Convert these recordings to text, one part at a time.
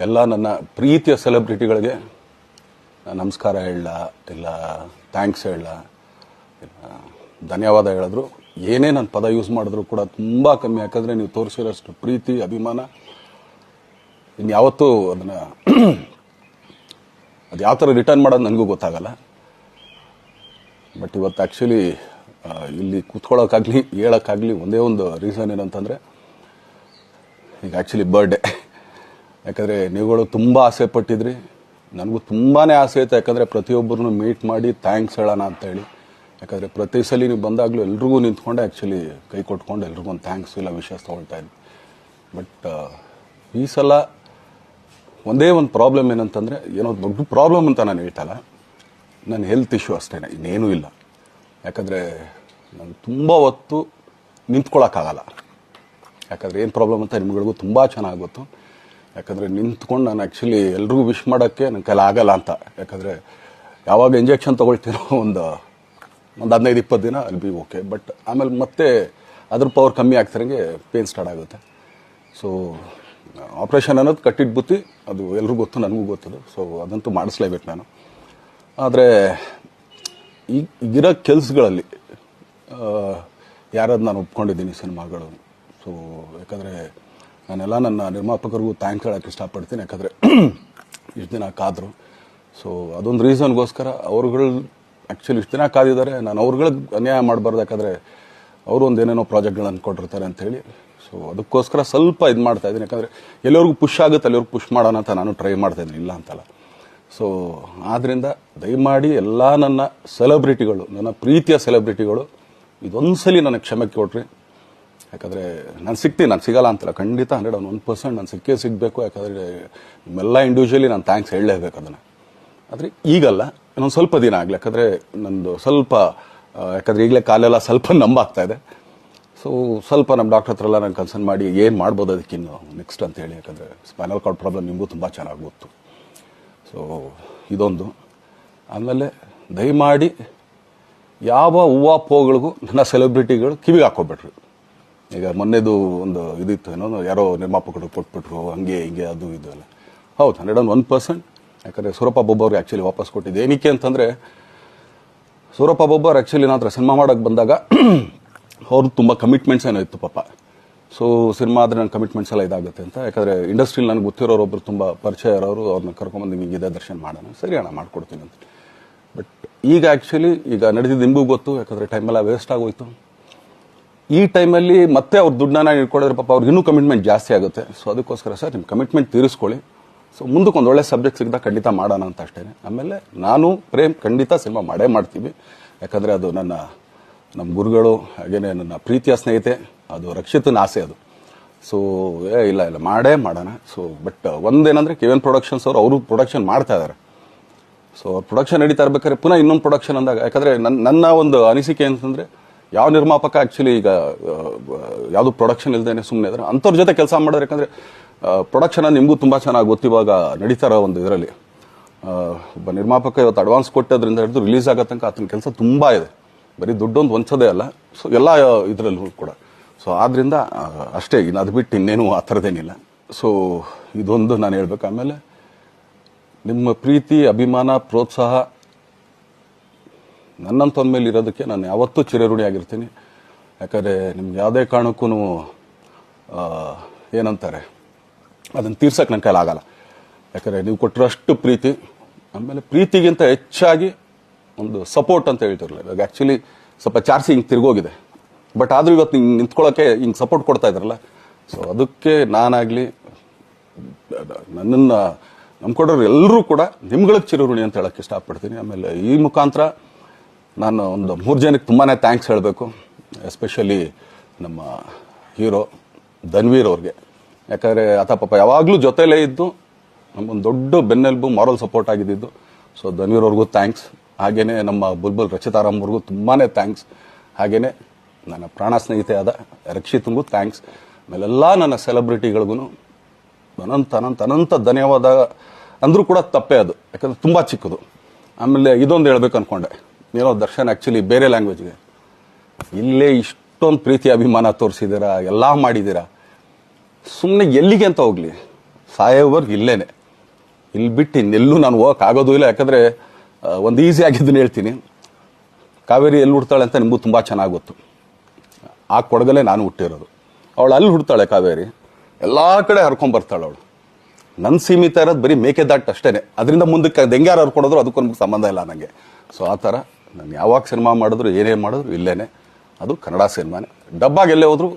ಎಲ್ಲ ನನ್ನ ಪ್ರೀತಿಯ ಸೆಲೆಬ್ರಿಟಿಗಳಿಗೆ ನಮಸ್ಕಾರ ಹೇಳಲ್ಲ, ಇಲ್ಲ ಥ್ಯಾಂಕ್ಸ್ ಹೇಳಲ್ಲ, ಧನ್ಯವಾದ ಹೇಳಿದ್ರು, ಏನೇ ನನ್ನ ಪದ ಯೂಸ್ ಮಾಡಿದ್ರು ಕೂಡ ತುಂಬ ಕಮ್ಮಿ. ಯಾಕಂದರೆ ನೀವು ತೋರಿಸಿರೋಷ್ಟು ಪ್ರೀತಿ ಅಭಿಮಾನ ಇನ್ಯಾವತ್ತೂ ಅದನ್ನು ಅದು ಯಾವ ಥರ ರಿಟರ್ನ್ ಮಾಡೋದು ನನಗೂ ಗೊತ್ತಾಗಲ್ಲ. ಬಟ್ ಇವತ್ತು ಆ್ಯಕ್ಚುಲಿ ಇಲ್ಲಿ ಕೂತ್ಕೊಳ್ಳೋಕ್ಕಾಗಲಿ ಹೇಳೋಕ್ಕಾಗಲಿ ಒಂದೇ ಒಂದು ರೀಸನ್ ಏನಂತಂದರೆ, ಈಗ ಆ್ಯಕ್ಚುಲಿ ಬರ್ಡೇ. ಯಾಕಂದರೆ ನೀವುಗಳು ತುಂಬ ಆಸೆ ಪಟ್ಟಿದ್ರಿ, ನನಗೂ ತುಂಬಾ ಆಸೆ ಇತ್ತು. ಯಾಕಂದರೆ ಪ್ರತಿಯೊಬ್ಬರನ್ನು ಮೀಟ್ ಮಾಡಿ ಥ್ಯಾಂಕ್ಸ್ ಹೇಳೋಣ ಅಂತೇಳಿ. ಯಾಕಂದರೆ ಪ್ರತಿ ಸಲ ನೀವು ಬಂದಾಗಲೂ ಎಲ್ರಿಗೂ ನಿಂತ್ಕೊಂಡೆ ಆ್ಯಕ್ಚುಲಿ ಕೈ ಕೊಟ್ಕೊಂಡು ಎಲ್ರಿಗೂ ಒಂದು ಥ್ಯಾಂಕ್ಸ್ ಇಲ್ಲ ವಿಷಯ ತೊಗೊಳ್ತಾ ಇದ್ದೆ. ಬಟ್ ಈ ಸಲ ಒಂದೇ ಒಂದು ಪ್ರಾಬ್ಲಮ್ ಏನಂತಂದರೆ, ಏನೋ ದೊಡ್ಡ ಪ್ರಾಬ್ಲಮ್ ಅಂತ ನಾನು ಹೇಳ್ತಲ್ಲ, ನನ್ನ ಹೆಲ್ತ್ ಇಶ್ಯೂ ಅಷ್ಟೇ, ಇನ್ನೇನೂ ಇಲ್ಲ. ಯಾಕಂದರೆ ನಾನು ತುಂಬ ಹೊತ್ತು ನಿಂತ್ಕೊಳ್ಳೋಕ್ಕಾಗಲ್ಲ. ಯಾಕಂದರೆ ಏನು ಪ್ರಾಬ್ಲಮ್ ಅಂತ ನಿಮ್ಗಳಿಗೂ ತುಂಬ ಚೆನ್ನಾಗಿ ಗೊತ್ತು. ಯಾಕಂದರೆ ನಿಂತ್ಕೊಂಡು ನಾನು ಆ್ಯಕ್ಚುಲಿ ಎಲ್ರಿಗೂ ವಿಶ್ ಮಾಡೋಕ್ಕೆ ನನ್ನ ಕೈಲಿ ಆಗಲ್ಲ ಅಂತ. ಯಾಕಂದರೆ ಯಾವಾಗ ಇಂಜೆಕ್ಷನ್ ತೊಗೊಳ್ತೀನೋ ಒಂದು 15-20 ದಿನ ಅಲ್ಲಿ ಬಿ ಓಕೆ. ಬಟ್ ಆಮೇಲೆ ಮತ್ತೆ ಅದ್ರ ಪವರ್ ಕಮ್ಮಿ ಆಗ್ತಿರಂಗೆ ಪೇನ್ ಸ್ಟಾರ್ಟ್ ಆಗುತ್ತೆ. ಸೊ ಆಪ್ರೇಷನ್ ಅನ್ನೋದು ಕಟ್ಟಿಟ್ಟು ಬುತ್ತಿ, ಅದು ಎಲ್ರಿಗೂ ಗೊತ್ತು, ನನಗೂ ಗೊತ್ತದು. ಸೊ ಅದಂತೂ ಮಾಡಿಸ್ಲೇಬೇಕು ನಾನು. ಆದರೆ ಈಗಿರೋ ಕೆಲಸಗಳಲ್ಲಿ ಯಾರಾದ್ರು ನಾನು ಒಪ್ಕೊಂಡಿದ್ದೀನಿ ಸಿನಿಮಾಗಳು. ಸೊ ಯಾಕಂದರೆ ನಾನೆಲ್ಲ ನನ್ನ ನಿರ್ಮಾಪಕರಿಗೂ ಥ್ಯಾಂಕ್ಸ್ ಹೇಳೋಕ್ಕೆ ಇಷ್ಟಪಡ್ತೀನಿ. ಯಾಕಂದರೆ ಇಷ್ಟು ದಿನ ಕಾದರು. ಸೊ ಅದೊಂದು ರೀಸನ್ಗೋಸ್ಕರ ಅವ್ರುಗಳು ಆ್ಯಕ್ಚುಲಿ ಇಷ್ಟು ದಿನ ಕಾದಿದ್ದಾರೆ, ನಾನು ಅವ್ರುಗಳಿಗೆ ಅನ್ಯಾಯ ಮಾಡಬಾರ್ದು. ಯಾಕಂದರೆ ಅವರು ಒಂದು ಏನೇನೋ ಪ್ರಾಜೆಕ್ಟ್ಗಳು ಅಂದ್ಕೊಂಡಿರ್ತಾರೆ ಅಂಥೇಳಿ. ಸೊ ಅದಕ್ಕೋಸ್ಕರ ಸ್ವಲ್ಪ ಇದು ಮಾಡ್ತಾಯಿದ್ದೀನಿ. ಯಾಕಂದರೆ ಎಲ್ಲರಿಗೂ ಪುಷ್ ಆಗುತ್ತೆ ಅಲ್ಲಿವ್ರಿಗೆ ಪುಷ್ ಮಾಡೋಣ ಅಂತ ನಾನು ಟ್ರೈ ಮಾಡ್ತಾಯಿದ್ದೀನಿ, ಇಲ್ಲ ಅಂತಲ್ಲ. ಸೊ ಆದ್ದರಿಂದ ದಯಮಾಡಿ ಎಲ್ಲ ನನ್ನ ಸೆಲೆಬ್ರಿಟಿಗಳು, ನನ್ನ ಪ್ರೀತಿಯ ಸೆಲೆಬ್ರಿಟಿಗಳು, ಇದೊಂದು ಸಲ ನನಗೆ ಕ್ಷಮೆ ಕೊಡ್ರಿ. ಯಾಕಂದರೆ ನಾನು ಸಿಗ್ತೀನಿ, ನಾನು ಸಿಗಲ್ಲ ಅಂತಲ್ಲ, ಖಂಡಿತ 101% ನಾನು ಸಿಕ್ಕೇ ಸಿಗಬೇಕು. ಯಾಕಂದರೆ ನಿಮ್ಮೆಲ್ಲ ಇಂಡಿವಿಜುವಲಿ ನಾನು ಥ್ಯಾಂಕ್ಸ್ ಹೇಳಲೇಬೇಕು ಅದನ್ನು. ಆದರೆ ಈಗಲ್ಲ, ಇನ್ನೊಂದು ಸ್ವಲ್ಪ ದಿನ ಆಗಲಿ. ಯಾಕಂದರೆ ನಂದು ಸ್ವಲ್ಪ ಯಾಕಂದರೆ ಈಗಲೇ ಕಾಲೆಲ್ಲ ಸ್ವಲ್ಪ ನಂಬಾಗ್ತಾ ಇದೆ. ಸೊ ಸ್ವಲ್ಪ ನಮ್ಮ ಡಾಕ್ಟರ್ ಹತ್ರ ಎಲ್ಲ ನಾನು ಕನ್ಸರ್ನ್ ಮಾಡಿ ಏನು ಮಾಡ್ಬೋದು ಅದಕ್ಕಿನ್ನು ನೆಕ್ಸ್ಟ್ ಅಂತ ಹೇಳಿ. ಯಾಕಂದರೆ ಸ್ಪೈನಲ್ ಕಾರ್ಡ್ ಪ್ರಾಬ್ಲಮ್ ನಿಮಗೂ ತುಂಬ ಚೆನ್ನಾಗಿ ಗೊತ್ತು. ಸೊ ಇದೊಂದು. ಆಮೇಲೆ ದಯಮಾಡಿ ಯಾವ ಹೂವು ನನ್ನ ಸೆಲೆಬ್ರಿಟಿಗಳು ಕಿವಿಗೆ ಹಾಕೋಬೇಡ್ರಿ. ಈಗ ಮೊನ್ನೆದು ಒಂದು ಇದಿತ್ತು, ಏನೋ ಯಾರೋ ನಿರ್ಮಾಪಕರು ಕೊಟ್ಬಿಟ್ರು, ಹಂಗೆ ಹಿಂಗೆ ಅದು ಇದು ಎಲ್ಲ. ಹೌದು, 101%. ಯಾಕಂದರೆ ಸೂರಪ್ಪ ಬೊಬ್ಬ ಅವ್ರಿಗೆ ಆ್ಯಕ್ಚುಲಿ ವಾಪಸ್ ಕೊಟ್ಟಿದ್ದು ಏನಕ್ಕೆ ಅಂತಂದರೆ, ಸೂರಪ್ಪ ಬೊಬ್ಬ ಅವ್ರು ಆ್ಯಕ್ಚುಲಿ ನಾನು ಹತ್ರ ಸಿನಿಮಾ ಮಾಡೋಕ್ಕೆ ಬಂದಾಗ ಅವ್ರದ್ದು ತುಂಬ ಕಮಿಟ್ಮೆಂಟ್ಸ್ ಏನೋ ಇತ್ತು ಪಾಪ. ಸೊ ಸಿನಿಮಾ ಆದರೆ ನನ್ನ ಕಮಿಟ್ಮೆಂಟ್ಸ್ ಎಲ್ಲ ಇದಾಗುತ್ತೆ ಅಂತ. ಯಾಕಂದರೆ ಇಂಡಸ್ಟ್ರಿಲಿ ನನಗೆ ಗೊತ್ತಿರೋರೊಬ್ಬರು ತುಂಬ ಪರಿಚಯ ಇರೋರು, ಅವ್ರನ್ನ ಕರ್ಕೊಂಬಂದು ಹಿಂಗಿದೆ ದರ್ಶನ ಮಾಡೋಣ, ಸರಿ ಅಣ್ಣ ಮಾಡ್ಕೊಡ್ತೀನಿ ಅಂತ. ಬಟ್ ಈಗ ಆ್ಯಕ್ಚುಲಿ ಈಗ ನಡೆದಿದ್ದು ನಿಮಗೂ ಗೊತ್ತು. ಯಾಕಂದರೆ ಟೈಮೆಲ್ಲ ವೇಸ್ಟ್ ಆಗೋಯ್ತು. ಈ ಟೈಮಲ್ಲಿ ಮತ್ತೆ ಅವ್ರ ದುಡ್ಡನ್ನ ಇಟ್ಕೊಡಿದ್ರೆ ಪಾಪ ಅವ್ರಿಗೆ ಇನ್ನೂ ಕಮಿಟ್ಮೆಂಟ್ ಜಾಸ್ತಿ ಆಗುತ್ತೆ. ಸೊ ಅದಕ್ಕೋಸ್ಕರ ಸರ್ ನಿಮ್ಮ ಕಮಿಟ್ಮೆಂಟ್ ತೀರಿಸ್ಕೊಳ್ಳಿ. ಸೊ ಮುಂದಕ್ಕೆ ಒಂದು ಒಳ್ಳೆ ಸಬ್ಜೆಕ್ಟ್ ಸಿಗ್ದಾಗ ಖಂಡಿತ ಮಾಡೋಣ ಅಂತ ಅಷ್ಟೇ. ಆಮೇಲೆ ನಾನು ಪ್ರೇಮ್ ಖಂಡಿತ ಸಿನಿಮಾ ಮಾಡೇ ಮಾಡ್ತೀವಿ. ಯಾಕಂದರೆ ಅದು ನಮ್ಮ ಗುರುಗಳು, ಹಾಗೇನೆ ನನ್ನ ಪ್ರೀತಿಯ ಸ್ನೇಹಿತೆ, ಅದು ರಕ್ಷಿತನ ಆಸೆ ಅದು. ಸೊ ಇಲ್ಲ ಮಾಡೇ ಮಾಡೋಣ. ಸೊ ಬಟ್ ಒಂದೇನಂದರೆ KVN ಪ್ರೊಡಕ್ಷನ್ಸ್ ಅವರು ಪ್ರೊಡಕ್ಷನ್ ಮಾಡ್ತಾ ಇದ್ದಾರೆ. ಸೊ ಅವ್ರ ಪ್ರೊಡಕ್ಷನ್ ನಡೀತಾ ಇರ್ಬೇಕಾದ್ರೆ ಪುನಃ ಇನ್ನೊಂದು ಪ್ರೊಡಕ್ಷನ್ ಅಂದಾಗ, ಯಾಕಂದರೆ ನನ್ನ ಒಂದು ಅನಿಸಿಕೆ ಅಂತಂದರೆ, ಯಾವ ನಿರ್ಮಾಪಕ ಆ್ಯಕ್ಚುಲಿ ಈಗ ಯಾವುದು ಪ್ರೊಡಕ್ಷನ್ ಇಲ್ದೇನೆ ಸುಮ್ಮನೆ ಇದ್ದಾರೆ ಅಂಥವ್ರ ಜೊತೆ ಕೆಲಸ ಮಾಡೋರು. ಯಾಕಂದರೆ ಪ್ರೊಡಕ್ಷನ್ ನಿಮಗೂ ತುಂಬ ಚೆನ್ನಾಗಿ ಗೊತ್ತು. ಇವಾಗ ನಡೀತಾ ಇರೋ ಒಂದು ಇದರಲ್ಲಿ ಒಬ್ಬ ನಿರ್ಮಾಪಕ ಇವತ್ತು ಅಡ್ವಾನ್ಸ್ ಕೊಟ್ಟೋದ್ರಿಂದ ಹಿಡಿದು ರಿಲೀಸ್ ಆಗೋ ತನಕ ಆತನ ಕೆಲಸ ತುಂಬ ಇದೆ. ಬರೀ ದುಡ್ಡೊಂದು ಹೊಂಚೋದೇ ಅಲ್ಲ, ಸೊ ಎಲ್ಲ ಇದರಲ್ಲೂ ಕೂಡ. ಸೊ ಆದ್ದರಿಂದ ಅಷ್ಟೇ, ಇನ್ನು ಅದು ಬಿಟ್ಟು ಇನ್ನೇನು ಆ ಥರದ್ದೇನಿಲ್ಲ. ಸೊ ಇದೊಂದು ನಾನು ಹೇಳ್ಬೇಕು. ಆಮೇಲೆ ನಿಮ್ಮ ಪ್ರೀತಿ, ಅಭಿಮಾನ, ಪ್ರೋತ್ಸಾಹ ನನ್ನಂತಂದ ಮೇಲೆ ಇರೋದಕ್ಕೆ ನಾನು ಯಾವತ್ತೂ ಚಿರಋಣಿಯಾಗಿರ್ತೀನಿ. ಯಾಕಂದರೆ ನಿಮ್ಗೆ ಯಾವುದೇ ಕಾರಣಕ್ಕೂ ಏನಂತಾರೆ ಅದನ್ನು ತೀರ್ಸೋಕ್ಕೆ ನನ್ನ ಕೈಲಾಗಲ್ಲ. ಯಾಕಂದರೆ ನೀವು ಕೊಟ್ಟಿರೋಷ್ಟು ಪ್ರೀತಿ, ಆಮೇಲೆ ಪ್ರೀತಿಗಿಂತ ಹೆಚ್ಚಾಗಿ ಒಂದು ಸಪೋರ್ಟ್ ಅಂತ ಹೇಳ್ತಿರಲಿಲ್ಲ. ಇವಾಗ ಆ್ಯಕ್ಚುಲಿ ಸ್ವಲ್ಪ ಚಾರ್ಜಿ ಹಿಂಗೆ ತಿರ್ಗೋಗಿದೆ. ಬಟ್ ಆದರೂ ಇವತ್ತು ಹಿಂಗೆ ನಿಂತ್ಕೊಳ್ಳೋಕ್ಕೆ ಹಿಂಗೆ ಸಪೋರ್ಟ್ ಕೊಡ್ತಾ ಇದ್ದಾರಲ್ಲ. ಸೊ ಅದಕ್ಕೆ ನಾನಾಗಲಿ ನನ್ನನ್ನು ನಂಬ್ಕೊಡೋರು ಎಲ್ಲರೂ ಕೂಡ ನಿಮ್ಗಳಿಗೆ ಚಿರಋಣಿ ಅಂತ ಹೇಳೋಕ್ಕೆ ಇಷ್ಟಪಡ್ತೀನಿ. ಆಮೇಲೆ ಈ ಮುಖಾಂತರ ನಾನು ಒಂದು 3 ಜನಕ್ಕೆ ತುಂಬಾ ಥ್ಯಾಂಕ್ಸ್ ಹೇಳಬೇಕು. ಎಸ್ಪೆಷಲಿ ನಮ್ಮ ಹೀರೋ ಧನ್ವೀರ್ ಅವ್ರಿಗೆ. ಯಾಕಂದರೆ ಆತ ಪಾಪ ಯಾವಾಗಲೂ ಜೊತೆಲೇ ಇದ್ದು ನಮ್ಮೊಂದು ದೊಡ್ಡ ಬೆನ್ನೆಲುಬು, ಮಾರಲ್ ಸಪೋರ್ಟ್ ಆಗಿದ್ದು. ಸೊ ಧನ್ವೀರ್ ಅವ್ರಿಗೂ ಥ್ಯಾಂಕ್ಸ್. ಹಾಗೆಯೇ ನಮ್ಮ ಬುಲ್ಬುಲ್ ರಚಿತಾರಾಮ್ ಅವ್ರಿಗೂ ತುಂಬಾ ಥ್ಯಾಂಕ್ಸ್. ಹಾಗೆಯೇ ನನ್ನ ಪ್ರಾಣ ಸ್ನೇಹಿತೆ ಆದ ರಕ್ಷಿತಂಗೂ ಥ್ಯಾಂಕ್ಸ್. ಆಮೇಲೆಲ್ಲ ನನ್ನ ಸೆಲೆಬ್ರಿಟಿಗಳಿಗೂ ಅನಂತ ಧನ್ಯವಾದ ಅಂದರೂ ಕೂಡ ತಪ್ಪೇ ಅದು. ಯಾಕಂದರೆ ತುಂಬ ಚಿಕ್ಕದು. ಆಮೇಲೆ ಇದೊಂದು ಹೇಳ್ಬೇಕು ಅಂದ್ಕೊಂಡೆ, ಏನೋ ದರ್ಶನ್ ಆ್ಯಕ್ಚುಲಿ ಬೇರೆ ಲ್ಯಾಂಗ್ವೇಜ್ಗೆ ಇಲ್ಲೇ ಇಷ್ಟೊಂದು ಪ್ರೀತಿ ಅಭಿಮಾನ ತೋರಿಸಿದ್ದೀರಾ, ಎಲ್ಲ ಮಾಡಿದ್ದೀರಾ, ಸುಮ್ಮನೆ ಎಲ್ಲಿಗೆ ಅಂತ ಹೋಗಲಿ. ಸಾಯೋವರೆಗೂ ಇಲ್ಲೇನೆ, ಇಲ್ಲಿ ಬಿಟ್ಟು ಇನ್ನೆಲ್ಲೂ ನಾನು ಹೋಗೋಕ್ಕಾಗೋದು ಇಲ್ಲ. ಯಾಕಂದರೆ ಒಂದು ಈಸಿ ಆಗಿದ್ದನ್ನು ಹೇಳ್ತೀನಿ, ಕಾವೇರಿ ಎಲ್ಲಿ ಹುಡ್ತಾಳೆ ಅಂತ ನಿಮಗೂ ತುಂಬ ಚೆನ್ನಾಗಿ ಗೊತ್ತು. ಆ ಕೊಡಗಲ್ಲೇ ನಾನು ಹುಟ್ಟಿರೋದು. ಅವಳು ಅಲ್ಲಿ ಹುಡ್ತಾಳೆ ಕಾವೇರಿ, ಎಲ್ಲ ಕಡೆ ಹರ್ಕೊಂಬರ್ತಾಳೆ ಅವಳು. ನನ್ನ ಸೀಮಿತ ಇರೋದು ಬರೀ ಮೇಕೆದಾಟು ಅಷ್ಟೇ, ಅದರಿಂದ ಮುಂದಕ್ಕೆ ಅದು ಹೆಂಗ್ಯಾರು ಹರ್ಕೊಡೋದ್ರು ಅದಕ್ಕೂ ನಮ್ಗೆ ಸಂಬಂಧ ಇಲ್ಲ ನನಗೆ. ಸೊ ಆ ಥರ ನಾನು ಯಾವಾಗ ಸಿನಿಮಾ ಮಾಡಿದ್ರು ಏನೇ ಮಾಡಿದ್ರು ಇಲ್ಲೇನೆ, ಅದು ಕನ್ನಡ ಸಿನಿಮಾನೇ. ಡಬ್ಬಾಗಿ ಎಲ್ಲೇ ಹೋದ್ರು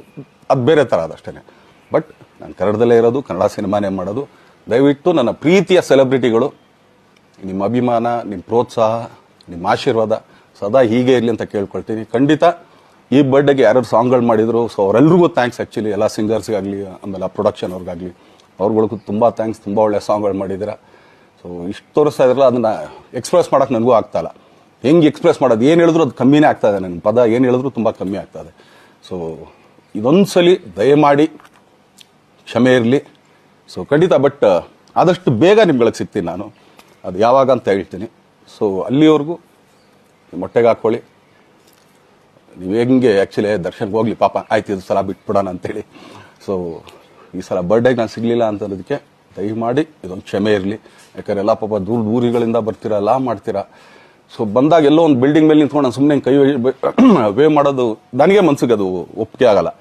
ಅದು ಬೇರೆ ಥರ ಅದಷ್ಟೇ. ಬಟ್ ನಾನು ಕನ್ನಡದಲ್ಲೇ ಇರೋದು, ಕನ್ನಡ ಸಿನಿಮಾನೇ ಮಾಡೋದು. ದಯವಿಟ್ಟು ನನ್ನ ಪ್ರೀತಿಯ ಸೆಲೆಬ್ರಿಟಿಗಳು, ನಿಮ್ಮ ಅಭಿಮಾನ, ನಿಮ್ಮ ಪ್ರೋತ್ಸಾಹ, ನಿಮ್ಮ ಆಶೀರ್ವಾದ ಸದಾ ಹೀಗೆ ಇರಲಿ ಅಂತ ಕೇಳ್ಕೊಳ್ತೀನಿ. ಖಂಡಿತ ಈ ಬರ್ಡೇಗೆ ಯಾರು ಸಾಂಗ್ಗಳು ಮಾಡಿದ್ರು, ಸೊ ಅವರೆಲ್ರಿಗೂ ಥ್ಯಾಂಕ್ಸ್. ಆ್ಯಕ್ಚುಲಿ ಎಲ್ಲ ಸಿಂಗರ್ಸ್ಗಾಗಲಿ, ಆಮೇಲೆ ಆ ಪ್ರೊಡಕ್ಷನ್ ಅವ್ರಿಗಾಗಲಿ, ಅವ್ರುಗಳಿಗೂ ತುಂಬ ಥ್ಯಾಂಕ್ಸ್. ತುಂಬ ಒಳ್ಳೆ ಸಾಂಗ್ಗಳು ಮಾಡಿದ್ದೀರಾ. ಸೊ ಇಷ್ಟು ತೋರಿಸ್ತಾ ಇದ್ರಲ್ಲ, ಅದನ್ನು ಎಕ್ಸ್ಪ್ರೆಸ್ ಮಾಡೋಕ್ಕೆ ನನಗೂ ಆಗ್ತಾಯಿಲ್ಲ. ಹೆಂಗೆ ಎಕ್ಸ್ಪ್ರೆಸ್ ಮಾಡೋದು, ಏನು ಹೇಳಿದ್ರು ಅದು ಕಮ್ಮಿನೇ ಆಗ್ತಾಯಿದೆ. ನನ್ನ ಪದ ಏನು ಹೇಳಿದ್ರು ತುಂಬ ಕಮ್ಮಿ ಆಗ್ತದೆ. ಸೊ ಇದೊಂದು ಸಲ ದಯಮಾಡಿ ಕ್ಷಮೆ ಇರಲಿ. ಸೊ ಖಂಡಿತ, ಬಟ್ ಆದಷ್ಟು ಬೇಗ ನಿಮ್ಗಳಿಗೆ ಸಿಗ್ತೀನಿ ನಾನು, ಅದು ಯಾವಾಗ ಅಂತ ಹೇಳ್ತೀನಿ. ಸೊ ಅಲ್ಲಿವರೆಗೂ ಮೊಟ್ಟೆಗೆ ಹಾಕ್ಕೊಳ್ಳಿ. ನೀವು ಹೆಂಗೆ ಆ್ಯಕ್ಚುಲಿ ದರ್ಶನ್ಗೆ ಹೋಗ್ಲಿ ಪಾಪ, ಆಯ್ತು ಇದು ಸಲ ಬಿಟ್ಬಿಡೋಣ ಅಂತೇಳಿ. ಸೊ ಈ ಸಲ ಬರ್ಡೇಗೆ ನಾನು ಸಿಗಲಿಲ್ಲ ಅಂತನ್ನೋದಕ್ಕೆ ದಯಮಾಡಿ ಇದೊಂದು ಕ್ಷಮೆ ಇರಲಿ. ಯಾಕಂದ್ರೆ ಎಲ್ಲ ಪಾಪ ಊರುಗಳಿಂದ ಬರ್ತೀರಾ, ಎಲ್ಲ ಮಾಡ್ತೀರಾ. ಸೊ ಬಂದಾಗ ಎಲ್ಲೋ ಒಂದು ಬಿಲ್ಡಿಂಗ್ ಮೇಲೆ ನಿಂತ್ಕೊಂಡು ನಾನು ಸುಮ್ಮನೆ ಕೈ ವೇ ಮಾಡೋದು ನನಗೆ ಮನ್ಸಿಗೆ ಅದು ಒಪ್ಪಿಗೆ ಆಗಲ್ಲ.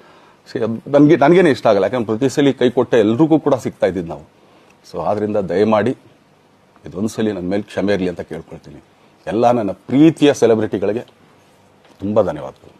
ನನಗೇನೆ ಇಷ್ಟ ಆಗಲ್ಲ. ಯಾಕಂದ್ರೆ ಪ್ರತಿ ಸಲ ಕೈ ಕೊಟ್ಟೆ ಎಲ್ರಿಗೂ ಕೂಡ ಸಿಗ್ತಾ ಇದ್ದಿದ್ದು ನಾವು. ಸೊ ಆದ್ದರಿಂದ ದಯಮಾಡಿ ಇದೊಂದು ಸಲ ನನ್ನ ಮೇಲೆ ಕ್ಷಮೆ ಇರಲಿ ಅಂತ ಕೇಳ್ಕೊಳ್ತೀನಿ. ಎಲ್ಲ ನನ್ನ ಪ್ರೀತಿಯ ಸೆಲೆಬ್ರಿಟಿಗಳಿಗೆ ತುಂಬ ಧನ್ಯವಾದಗಳು.